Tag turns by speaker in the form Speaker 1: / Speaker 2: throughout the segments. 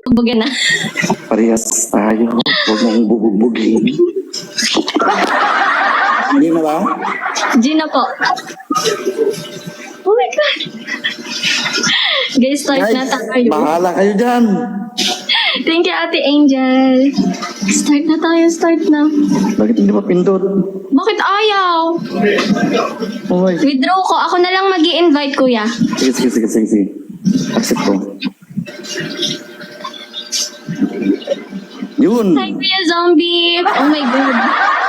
Speaker 1: Bugbugin na.
Speaker 2: Parehas tayo. Huwag mong bubugbugin. Hindi na ba?
Speaker 1: Gina po. Oh my God. Guys, start na tayo.
Speaker 2: Bahala kayo dyan.
Speaker 1: Thank you, Ate Angel. Start na tayo, start na.
Speaker 2: Bakit hindi pa pindot?
Speaker 1: Bakit ayaw?
Speaker 2: Uy.
Speaker 1: Withdraw ko. Ako na lang mag-i-invite, kuya.
Speaker 2: Sige. Accept ko. Yun.
Speaker 1: Hi, Kuya Zombie. Oh my God.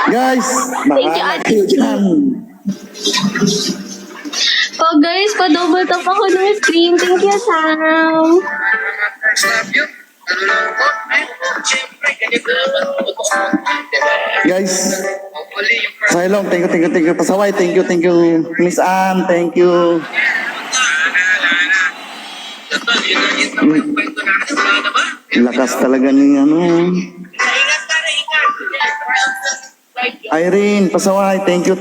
Speaker 2: Guys,
Speaker 1: Thank you,
Speaker 2: bahala
Speaker 1: Ate.
Speaker 2: kayo dyan.
Speaker 1: Oh guys, pa-double tap ako ng screen. Thank you, Sam.
Speaker 2: Guys, Silong, thank you. Pasaway, thank you. Miss Ann, thank you. Lakas talaga ni ano. Irene, pasaway, thank you.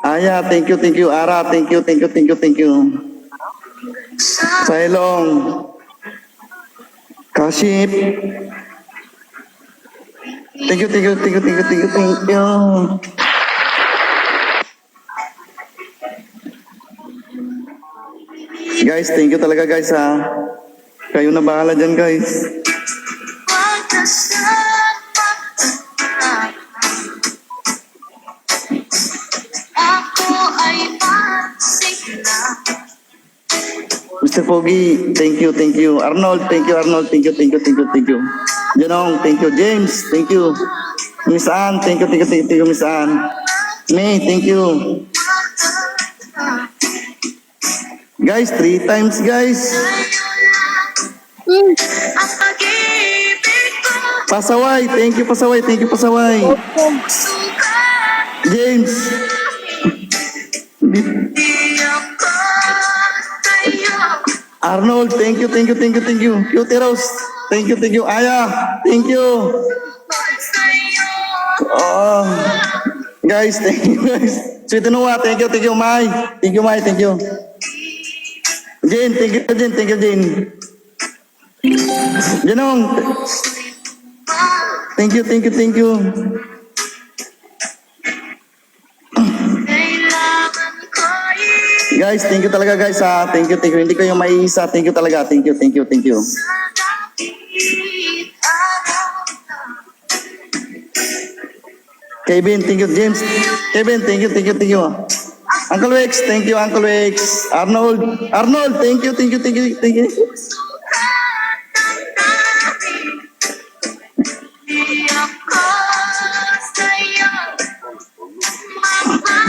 Speaker 2: Aya, thank you. Ara, thank you. Silong. Kaship. Thank you. Guys, thank you talaga guys ha. Kayo na bahala dyan guys. Mr. Pogi, thank you. Arnold, thank you. Janong, thank you. James, thank you. Miss Ann, thank you, Miss Ann. May, thank you. Guys, 3 times, guys. Pasaway, thank you, Pasaway. James. Arnold, thank you. Cutie Rose, thank you. Aya, thank you. Oh, guys, thank you, guys. Sweet Noah, thank you, Mai. Thank you. Jane, thank you, Jane. Janong, thank you. Guys, thank you talaga guys ha. Thank you. Hindi kayo maiisa. Thank you talaga. Thank you. Kevin, thank you. James, Kevin, thank you. Uncle Wex, thank you, Uncle Wex. Arnold, thank you.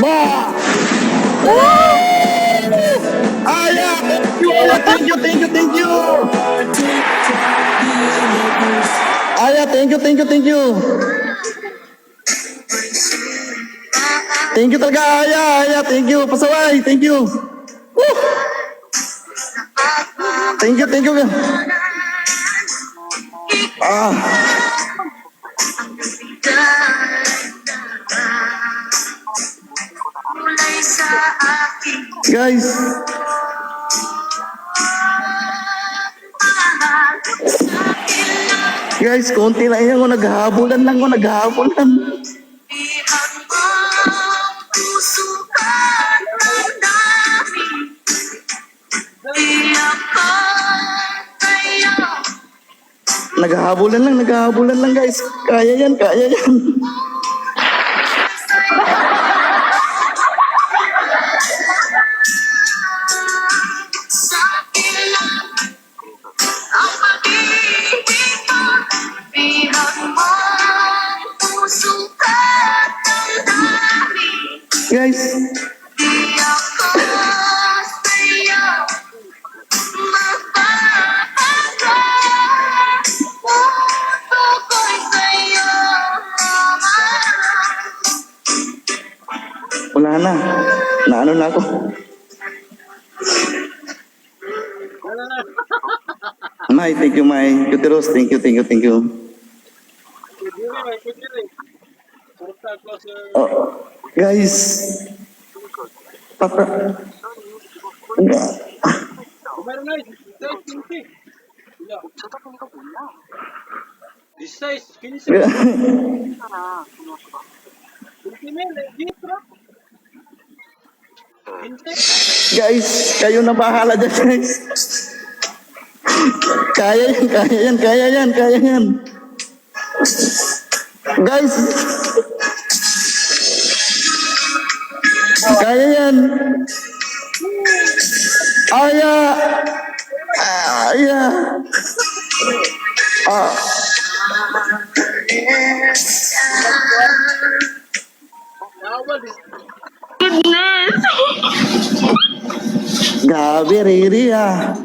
Speaker 2: Ba! Aya, thank you. Aya, thank you. Thank you talaga, Aya, thank you. Pasaway, thank you. Woo! Thank you. Guys, konti lang yan. Naghahabulan lang. Naghahabulan lang guys. Kaya yan. Guys, wala na. Naano na ako. Mai, thank you, Mai. Kuteros, thank you. Oh, guys, Papa.
Speaker 3: Meron na, 16, 15. Wala. 16, 15. 15 mil, registro. 15.
Speaker 2: Guys, kayo na bahala dyan, guys. Kaya yan, kaya yan, kaya yan, kaya yan. Guys, kaya yan. Aya. Aya. Ah.
Speaker 3: Bawal eh.
Speaker 1: Goodness!
Speaker 2: Grabe, Riri ah.